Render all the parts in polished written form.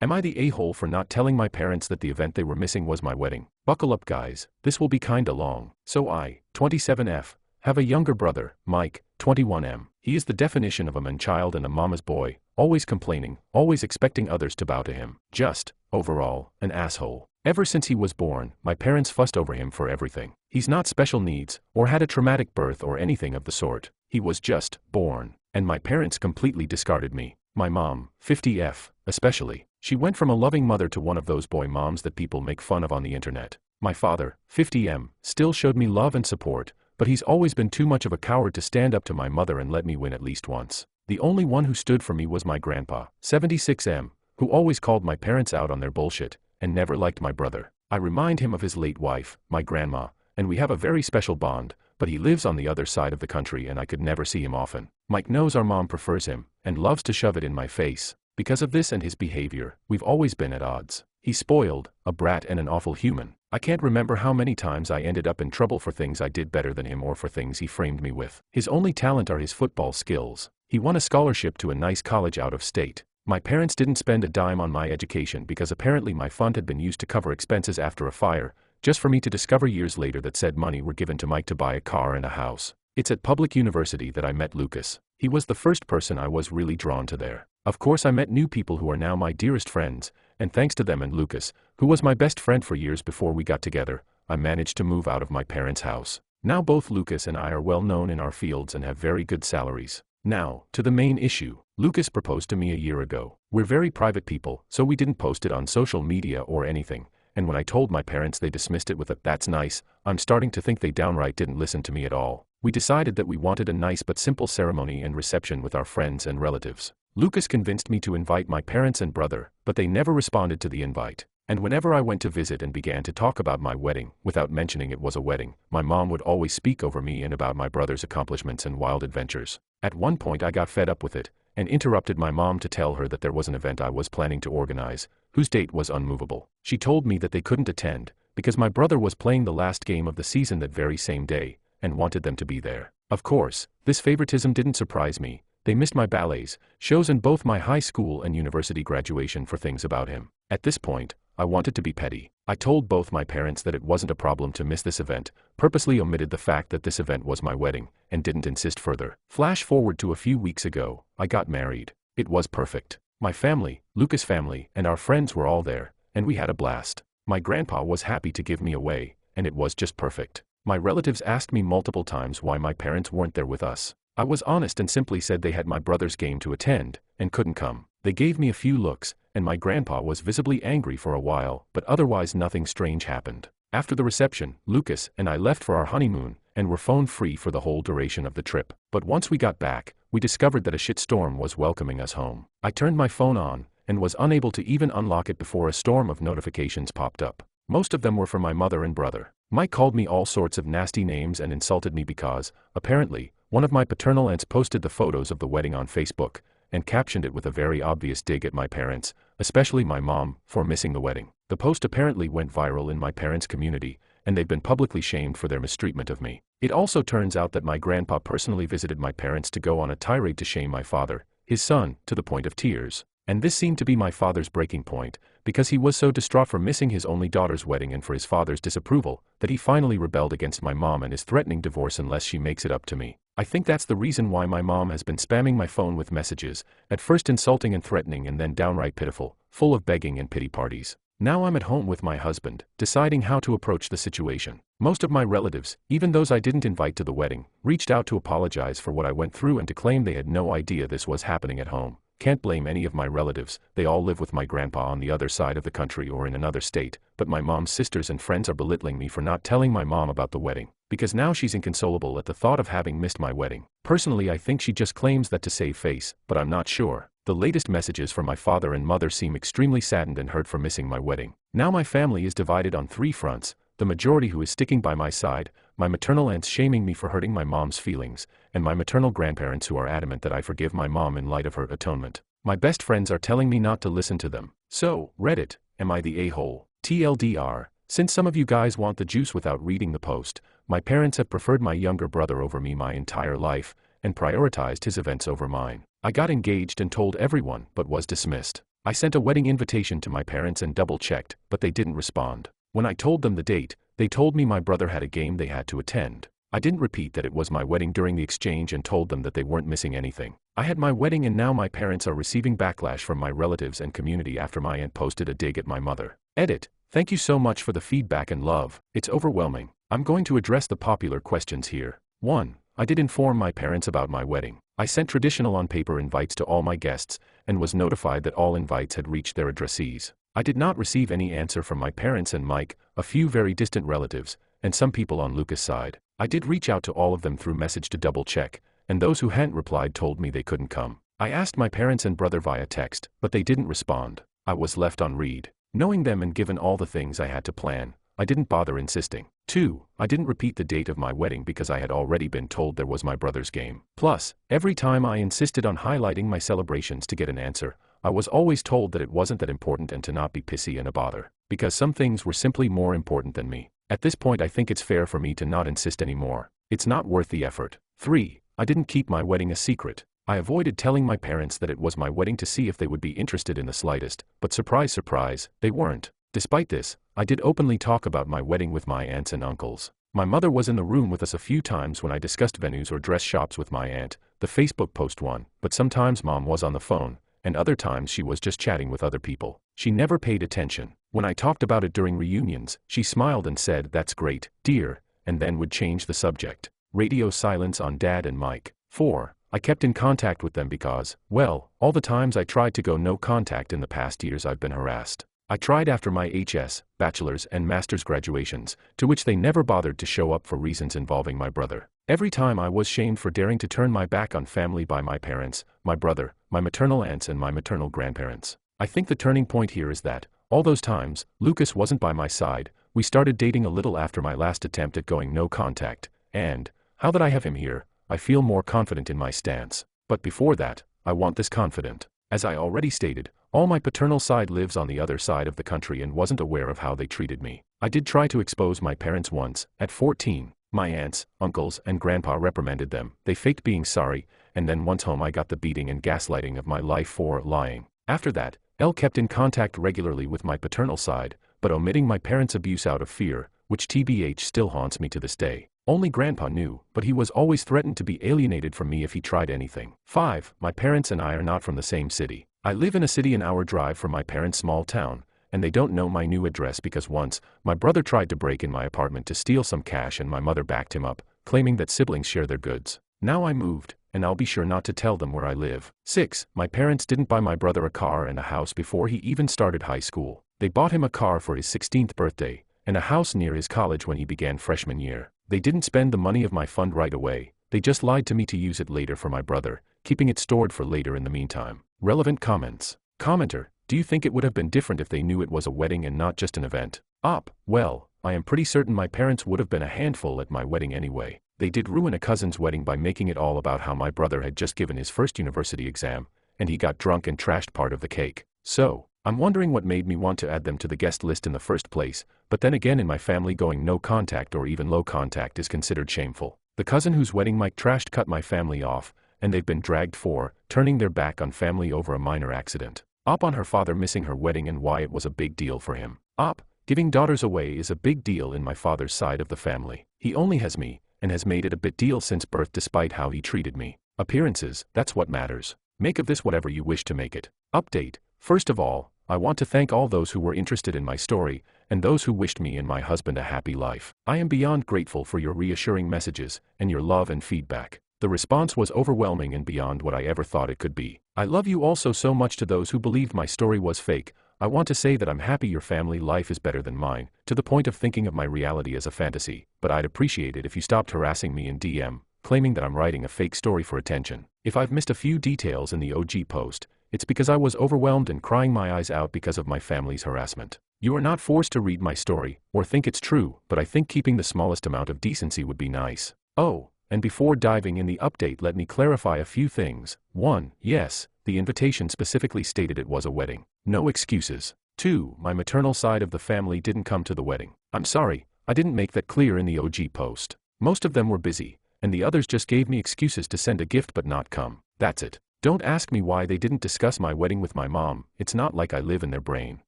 Am I the a-hole for not telling my parents that the event they were missing was my wedding? Buckle up guys, this will be kinda long. So I, 27F, have a younger brother, Mike, 21M. He is the definition of a man-child and a mama's boy, always complaining, always expecting others to bow to him. Just, overall, an asshole. Ever since he was born, my parents fussed over him for everything. He's not special needs, or had a traumatic birth or anything of the sort. He was just born. And my parents completely discarded me. My mom, 50F, especially. She went from a loving mother to one of those boy moms that people make fun of on the internet. My father, 50M, still showed me love and support, but he's always been too much of a coward to stand up to my mother and let me win at least once. The only one who stood for me was my grandpa, 76M, who always called my parents out on their bullshit, and never liked my brother. I remind him of his late wife, my grandma, and we have a very special bond, but he lives on the other side of the country and I could never see him often. Mike knows our mom prefers him, and loves to shove it in my face. Because of this and his behavior, we've always been at odds. He's spoiled, a brat and an awful human. I can't remember how many times I ended up in trouble for things I did better than him or for things he framed me with. His only talent are his football skills. He won a scholarship to a nice college out of state. My parents didn't spend a dime on my education because apparently my fund had been used to cover expenses after a fire, just for me to discover years later that said money were given to Mike to buy a car and a house. It's at public university that I met Lucas. He was the first person I was really drawn to there. Of course I met new people who are now my dearest friends, and thanks to them and Lucas, who was my best friend for years before we got together, I managed to move out of my parents' house. Now both Lucas and I are well known in our fields and have very good salaries. Now, to the main issue. Lucas proposed to me a year ago. We're very private people, so we didn't post it on social media or anything, and when I told my parents they dismissed it with a "that's nice," I'm starting to think they downright didn't listen to me at all. We decided that we wanted a nice but simple ceremony and reception with our friends and relatives. Lucas convinced me to invite my parents and brother, but they never responded to the invite. And whenever I went to visit and began to talk about my wedding, without mentioning it was a wedding, my mom would always speak over me and about my brother's accomplishments and wild adventures. At one point I got fed up with it, and interrupted my mom to tell her that there was an event I was planning to organize, whose date was unmovable. She told me that they couldn't attend, because my brother was playing the last game of the season that very same day, and wanted them to be there. Of course, this favoritism didn't surprise me. They missed my ballets, shows and both my high school and university graduation for things about him. At this point, I wanted to be petty. I told both my parents that it wasn't a problem to miss this event, purposely omitted the fact that this event was my wedding, and didn't insist further. Flash forward to a few weeks ago, I got married. It was perfect. My family, Lucas' family, and our friends were all there, and we had a blast. My grandpa was happy to give me away, and it was just perfect. My relatives asked me multiple times why my parents weren't there with us. I was honest and simply said they had my brother's game to attend, and couldn't come. They gave me a few looks, and my grandpa was visibly angry for a while, but otherwise nothing strange happened. After the reception, Lucas and I left for our honeymoon, and were phone-free for the whole duration of the trip. But once we got back, we discovered that a shitstorm was welcoming us home. I turned my phone on, and was unable to even unlock it before a storm of notifications popped up. Most of them were from my mother and brother. Mike called me all sorts of nasty names and insulted me because, apparently, one of my paternal aunts posted the photos of the wedding on Facebook, and captioned it with a very obvious dig at my parents, especially my mom, for missing the wedding. The post apparently went viral in my parents' community, and they've been publicly shamed for their mistreatment of me. It also turns out that my grandpa personally visited my parents to go on a tirade to shame my father, his son, to the point of tears. And this seemed to be my father's breaking point, because he was so distraught for missing his only daughter's wedding and for his father's disapproval, that he finally rebelled against my mom and is threatening divorce unless she makes it up to me. I think that's the reason why my mom has been spamming my phone with messages, at first insulting and threatening and then downright pitiful, full of begging and pity parties. Now I'm at home with my husband, deciding how to approach the situation. Most of my relatives, even those I didn't invite to the wedding, reached out to apologize for what I went through and to claim they had no idea this was happening at home. Can't blame any of my relatives, they all live with my grandpa on the other side of the country or in another state, but my mom's sisters and friends are belittling me for not telling my mom about the wedding, because now she's inconsolable at the thought of having missed my wedding. Personally, I think she just claims that to save face, but I'm not sure. The latest messages from my father and mother seem extremely saddened and hurt for missing my wedding. Now my family is divided on three fronts: the majority who is sticking by my side, my maternal aunts shaming me for hurting my mom's feelings, and my maternal grandparents who are adamant that I forgive my mom in light of her atonement. My best friends are telling me not to listen to them. So, Reddit, am I the a-hole? TLDR, since some of you guys want the juice without reading the post, my parents have preferred my younger brother over me my entire life, and prioritized his events over mine. I got engaged and told everyone but was dismissed. I sent a wedding invitation to my parents and double-checked, but they didn't respond. When I told them the date, they told me my brother had a game they had to attend. I didn't repeat that it was my wedding during the exchange and told them that they weren't missing anything. I had my wedding and now my parents are receiving backlash from my relatives and community after my aunt posted a dig at my mother. Edit. Thank you so much for the feedback and love. It's overwhelming. I'm going to address the popular questions here. 1. I did inform my parents about my wedding. I sent traditional on-paper invites to all my guests and was notified that all invites had reached their addressees. I did not receive any answer from my parents and Mike, a few very distant relatives, and some people on Lucas' side. I did reach out to all of them through message to double-check, and those who hadn't replied told me they couldn't come. I asked my parents and brother via text, but they didn't respond. I was left on read. Knowing them and given all the things I had to plan, I didn't bother insisting. 2. I didn't repeat the date of my wedding because I had already been told there was my brother's game. Plus, every time I insisted on highlighting my celebrations to get an answer, I was always told that it wasn't that important and to not be pissy and a bother, because some things were simply more important than me. At this point I think it's fair for me to not insist anymore. It's not worth the effort. 3. I didn't keep my wedding a secret. I avoided telling my parents that it was my wedding to see if they would be interested in the slightest, but surprise surprise, they weren't. Despite this, I did openly talk about my wedding with my aunts and uncles. My mother was in the room with us a few times when I discussed venues or dress shops with my aunt, the Facebook post one, but sometimes mom was on the phone, and other times she was just chatting with other people. She never paid attention. When I talked about it during reunions, she smiled and said, "That's great, dear," and then would change the subject. Radio silence on Dad and Mike. 4. I kept in contact with them because, well, all the times I tried to go no contact in the past years I've been harassed. I tried after my HS, bachelor's and master's graduations, to which they never bothered to show up for reasons involving my brother. Every time I was shamed for daring to turn my back on family by my parents, my brother, my maternal aunts and my maternal grandparents. I think the turning point here is that, all those times, Lucas wasn't by my side. We started dating a little after my last attempt at going no contact, and, how that I have him here, I feel more confident in my stance. But before that, I want this confident. As I already stated, all my paternal side lives on the other side of the country and wasn't aware of how they treated me. I did try to expose my parents once, at 14. My aunts, uncles, and grandpa reprimanded them. They faked being sorry, and then once home I got the beating and gaslighting of my life for lying. After that, Elle kept in contact regularly with my paternal side, but omitting my parents' abuse out of fear, which TBH still haunts me to this day. Only Grandpa knew, but he was always threatened to be alienated from me if he tried anything. 5. My parents and I are not from the same city. I live in a city an hour drive from my parents' small town, and they don't know my new address because once, my brother tried to break in my apartment to steal some cash and my mother backed him up, claiming that siblings share their goods. Now I moved, and I'll be sure not to tell them where I live. 6. My parents didn't buy my brother a car and a house before he even started high school. They bought him a car for his 16th birthday, and a house near his college when he began freshman year. They didn't spend the money of my fund right away, they just lied to me to use it later for my brother, keeping it stored for later in the meantime. Relevant comments. Commenter, do you think it would have been different if they knew it was a wedding and not just an event? Op, well, I am pretty certain my parents would have been a handful at my wedding anyway. They did ruin a cousin's wedding by making it all about how my brother had just given his first university exam, and he got drunk and trashed part of the cake. So, I'm wondering what made me want to add them to the guest list in the first place, but then again in my family going no contact or even low contact is considered shameful. The cousin whose wedding Mike trashed cut my family off, and they've been dragged for turning their back on family over a minor accident. Op on her father missing her wedding and why it was a big deal for him. Op, giving daughters away is a big deal in my father's side of the family. He only has me, and has made it a big deal since birth despite how he treated me. Appearances, that's what matters. Make of this whatever you wish to make it. Update. First of all, I want to thank all those who were interested in my story, and those who wished me and my husband a happy life. I am beyond grateful for your reassuring messages, and your love and feedback. The response was overwhelming and beyond what I ever thought it could be. I love you also so much. To those who believed my story was fake, I want to say that I'm happy your family life is better than mine, to the point of thinking of my reality as a fantasy, but I'd appreciate it if you stopped harassing me in DM, claiming that I'm writing a fake story for attention. If I've missed a few details in the OG post, it's because I was overwhelmed and crying my eyes out because of my family's harassment. You are not forced to read my story, or think it's true, but I think keeping the smallest amount of decency would be nice. Oh, and before diving in the update, let me clarify a few things. 1. Yes, the invitation specifically stated it was a wedding. No excuses. 2. My maternal side of the family didn't come to the wedding. I'm sorry, I didn't make that clear in the OG post. Most of them were busy, and the others just gave me excuses to send a gift but not come. That's it. Don't ask me why they didn't discuss my wedding with my mom, it's not like I live in their brain.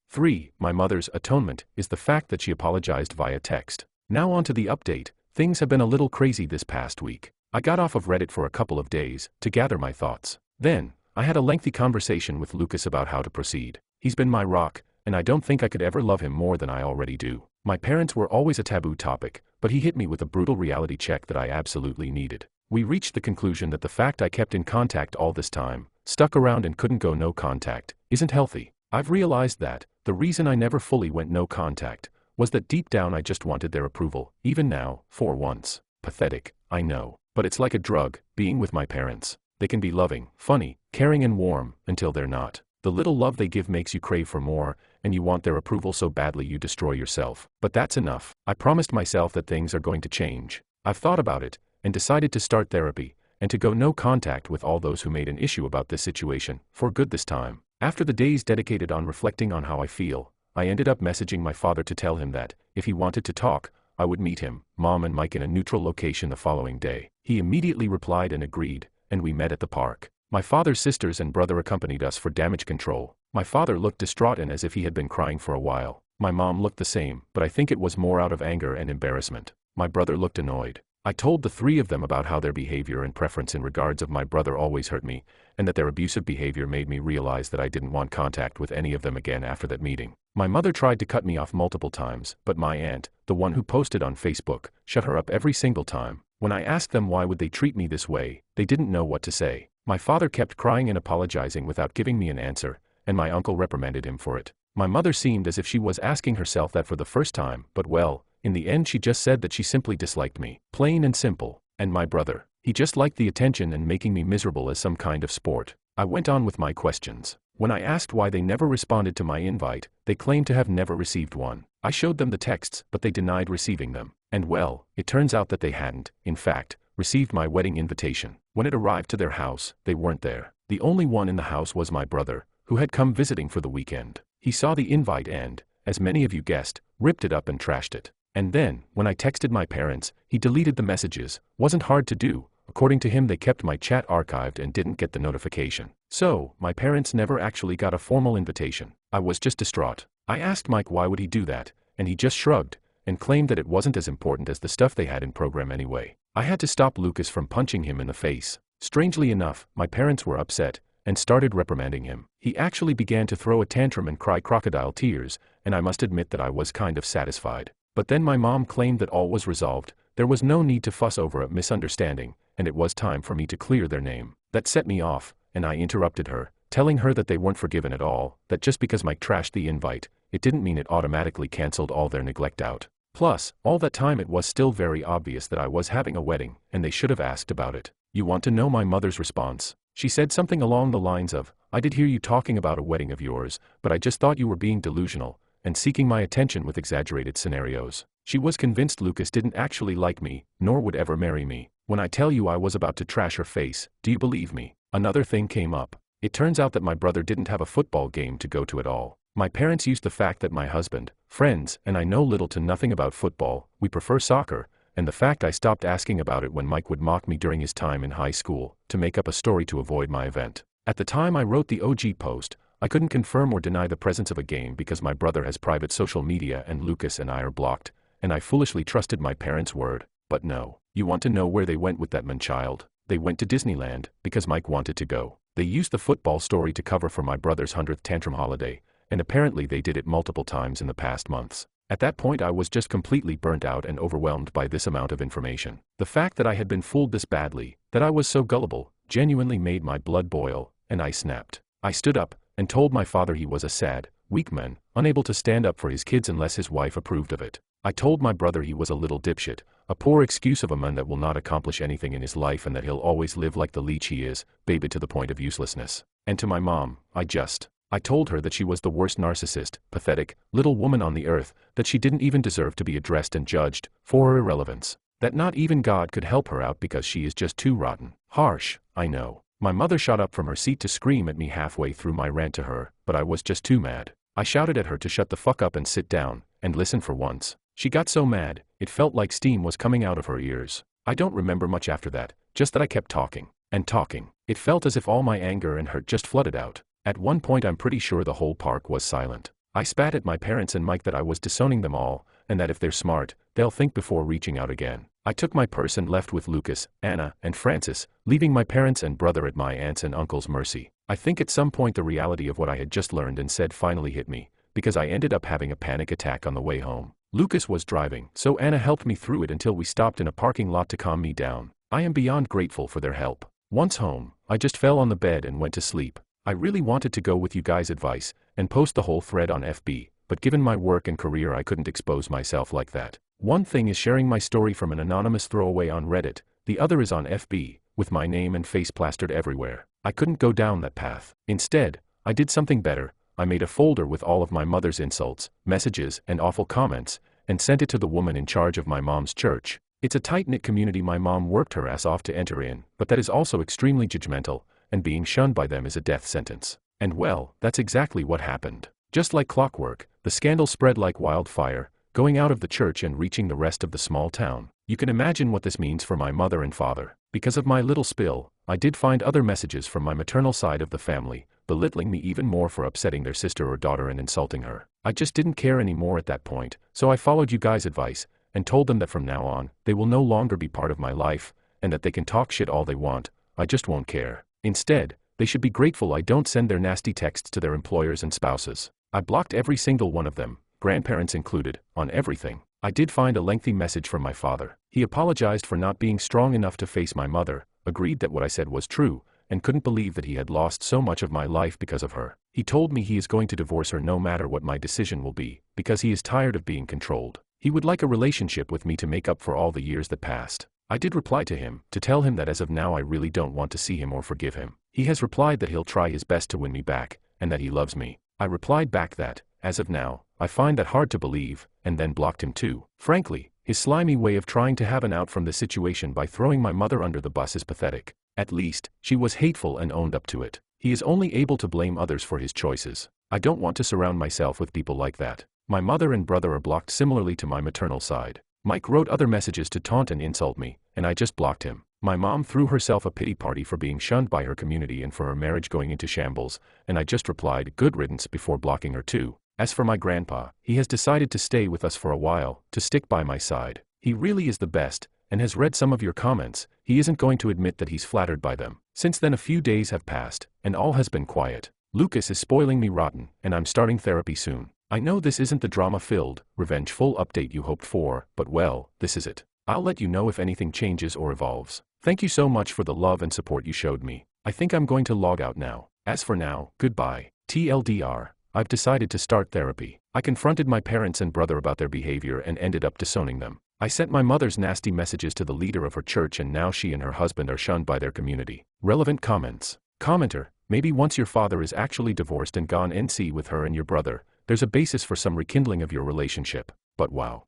3. My mother's atonement is the fact that she apologized via text. Now on to the update. Things have been a little crazy this past week. I got off of Reddit for a couple of days to gather my thoughts. Then, I had a lengthy conversation with Lucas about how to proceed. He's been my rock, and I don't think I could ever love him more than I already do. My parents were always a taboo topic, but he hit me with a brutal reality check that I absolutely needed. We reached the conclusion that the fact I kept in contact all this time, stuck around and couldn't go no contact, isn't healthy. I've realized that the reason I never fully went no contact was that deep down I just wanted their approval, even now, for once. Pathetic, I know, but it's like a drug, being with my parents. They can be loving, funny, caring and warm, until they're not. The little love they give makes you crave for more, and you want their approval so badly you destroy yourself. But that's enough. I promised myself that things are going to change. I've thought about it, and decided to start therapy, and to go no contact with all those who made an issue about this situation, for good this time. After the days dedicated on reflecting on how I feel, I ended up messaging my father to tell him that, if he wanted to talk, I would meet him, Mom and Mike in a neutral location the following day. He immediately replied and agreed, and we met at the park. My father's sisters and brother accompanied us for damage control. My father looked distraught and as if he had been crying for a while. My mom looked the same, but I think it was more out of anger and embarrassment. My brother looked annoyed. I told the three of them about how their behavior and preference in regards of my brother always hurt me, and that their abusive behavior made me realize that I didn't want contact with any of them again after that meeting. My mother tried to cut me off multiple times, but my aunt, the one who posted on Facebook, shut her up every single time. When I asked them why would they treat me this way, they didn't know what to say. My father kept crying and apologizing without giving me an answer, and my uncle reprimanded him for it. My mother seemed as if she was asking herself that for the first time, but well, in the end she just said that she simply disliked me. Plain and simple. And my brother, he just liked the attention and making me miserable as some kind of sport. I went on with my questions. When I asked why they never responded to my invite, they claimed to have never received one. I showed them the texts, but they denied receiving them. And well, it turns out that they hadn't, in fact, received my wedding invitation. When it arrived to their house, they weren't there. The only one in the house was my brother, who had come visiting for the weekend. He saw the invite and, as many of you guessed, ripped it up and trashed it. And then, when I texted my parents, he deleted the messages. Wasn't hard to do. According to him, they kept my chat archived and didn't get the notification. So, my parents never actually got a formal invitation. I was just distraught. I asked Mike why would he do that, and he just shrugged, and claimed that it wasn't as important as the stuff they had in program anyway. I had to stop Lucas from punching him in the face. Strangely enough, my parents were upset, and started reprimanding him. He actually began to throw a tantrum and cry crocodile tears, and I must admit that I was kind of satisfied. But then my mom claimed that all was resolved, there was no need to fuss over a misunderstanding, and it was time for me to clear their name. That set me off, and I interrupted her, telling her that they weren't forgiven at all, that just because Mike trashed the invite, it didn't mean it automatically cancelled all their neglect out. Plus, all that time it was still very obvious that I was having a wedding, and they should have asked about it. You want to know my mother's response? She said something along the lines of, I did hear you talking about a wedding of yours, but I just thought you were being delusional, and seeking my attention with exaggerated scenarios. She was convinced Lucas didn't actually like me, nor would ever marry me. When I tell you I was about to trash her face, do you believe me? Another thing came up. It turns out that my brother didn't have a football game to go to at all. My parents used the fact that my husband, friends, and I know little to nothing about football, we prefer soccer, and the fact I stopped asking about it when Mike would mock me during his time in high school, to make up a story to avoid my event. At the time I wrote the OG post, I couldn't confirm or deny the presence of a game because my brother has private social media and Lucas and I are blocked, and I foolishly trusted my parents' word. But no. You want to know where they went with that man-child? They went to Disneyland, because Mike wanted to go. They used the football story to cover for my brother's 100th tantrum holiday, and apparently they did it multiple times in the past months. At that point I was just completely burnt out and overwhelmed by this amount of information. The fact that I had been fooled this badly, that I was so gullible, genuinely made my blood boil, and I snapped. I stood up, and told my father he was a sad, weak man, unable to stand up for his kids unless his wife approved of it. I told my brother he was a little dipshit, a poor excuse of a man that will not accomplish anything in his life and that he'll always live like the leech he is, baby to the point of uselessness. And to my mom, I told her that she was the worst narcissist, pathetic, little woman on the earth, that she didn't even deserve to be addressed and judged, for her irrelevance. That not even God could help her out because she is just too rotten. Harsh, I know. My mother shot up from her seat to scream at me halfway through my rant to her, but I was just too mad. I shouted at her to shut the fuck up and sit down, and listen for once. She got so mad, it felt like steam was coming out of her ears. I don't remember much after that, just that I kept talking, and talking, It felt as if all my anger and hurt just flooded out. At one point I'm pretty sure the whole park was silent. I spat at my parents and Mike that I was disowning them all, and that if they're smart, they'll think before reaching out again. I took my purse and left with Lucas, Anna, and Francis, leaving my parents and brother at my aunt's and uncle's mercy. I think at some point the reality of what I had just learned and said finally hit me, because I ended up having a panic attack on the way home. Lucas was driving, so Anna helped me through it until we stopped in a parking lot to calm me down. I am beyond grateful for their help. Once home, I just fell on the bed and went to sleep. I really wanted to go with you guys' advice and post the whole thread on FB, but given my work and career I couldn't expose myself like that. One thing is sharing my story from an anonymous throwaway on Reddit, the other is on FB, with my name and face plastered everywhere. I couldn't go down that path. Instead, I did something better. I made a folder with all of my mother's insults, messages, and awful comments, and sent it to the woman in charge of my mom's church. It's a tight-knit community my mom worked her ass off to enter in, but that is also extremely judgmental, and being shunned by them is a death sentence. And well, that's exactly what happened. Just like clockwork, the scandal spread like wildfire, going out of the church and reaching the rest of the small town. You can imagine what this means for my mother and father. Because of my little spill, I did find other messages from my maternal side of the family, belittling me even more for upsetting their sister or daughter and insulting her. I just didn't care anymore at that point, so I followed you guys' advice, and told them that from now on, they will no longer be part of my life, and that they can talk shit all they want, I just won't care. Instead, they should be grateful I don't send their nasty texts to their employers and spouses. I blocked every single one of them, grandparents included, on everything. I did find a lengthy message from my father. He apologized for not being strong enough to face my mother, agreed that what I said was true, and couldn't believe that he had lost so much of my life because of her. He told me he is going to divorce her no matter what my decision will be, because he is tired of being controlled. He would like a relationship with me to make up for all the years that passed. I did reply to him, to tell him that as of now I really don't want to see him or forgive him. He has replied that he'll try his best to win me back, and that he loves me. I replied back that, as of now, I find that hard to believe, and then blocked him too. Frankly, his slimy way of trying to have an out from the situation by throwing my mother under the bus is pathetic. At least, she was hateful and owned up to it. He is only able to blame others for his choices. I don't want to surround myself with people like that. My mother and brother are blocked similarly to my maternal side. Mike wrote other messages to taunt and insult me, and I just blocked him. My mom threw herself a pity party for being shunned by her community and for her marriage going into shambles, and I just replied good riddance before blocking her too. As for my grandpa, he has decided to stay with us for a while, to stick by my side. He really is the best, and has read some of your comments. He isn't going to admit that he's flattered by them. Since then a few days have passed, and all has been quiet. Lucas is spoiling me rotten, and I'm starting therapy soon. I know this isn't the drama-filled, revengeful update you hoped for, but well, this is it. I'll let you know if anything changes or evolves. Thank you so much for the love and support you showed me. I think I'm going to log out now. As for now, goodbye. TLDR, I've decided to start therapy. I confronted my parents and brother about their behavior and ended up disowning them. I sent my mother's nasty messages to the leader of her church and now she and her husband are shunned by their community. Relevant comments. Commenter, maybe once your father is actually divorced and gone NC with her and your brother, there's a basis for some rekindling of your relationship. But wow.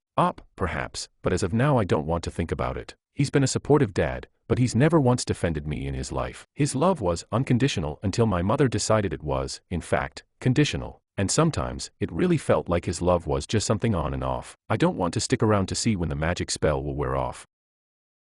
Perhaps, but as of now I don't want to think about it. He's been a supportive dad, but he's never once defended me in his life. His love was unconditional until my mother decided it was, in fact, conditional. And sometimes, it really felt like his love was just something on and off. I don't want to stick around to see when the magic spell will wear off.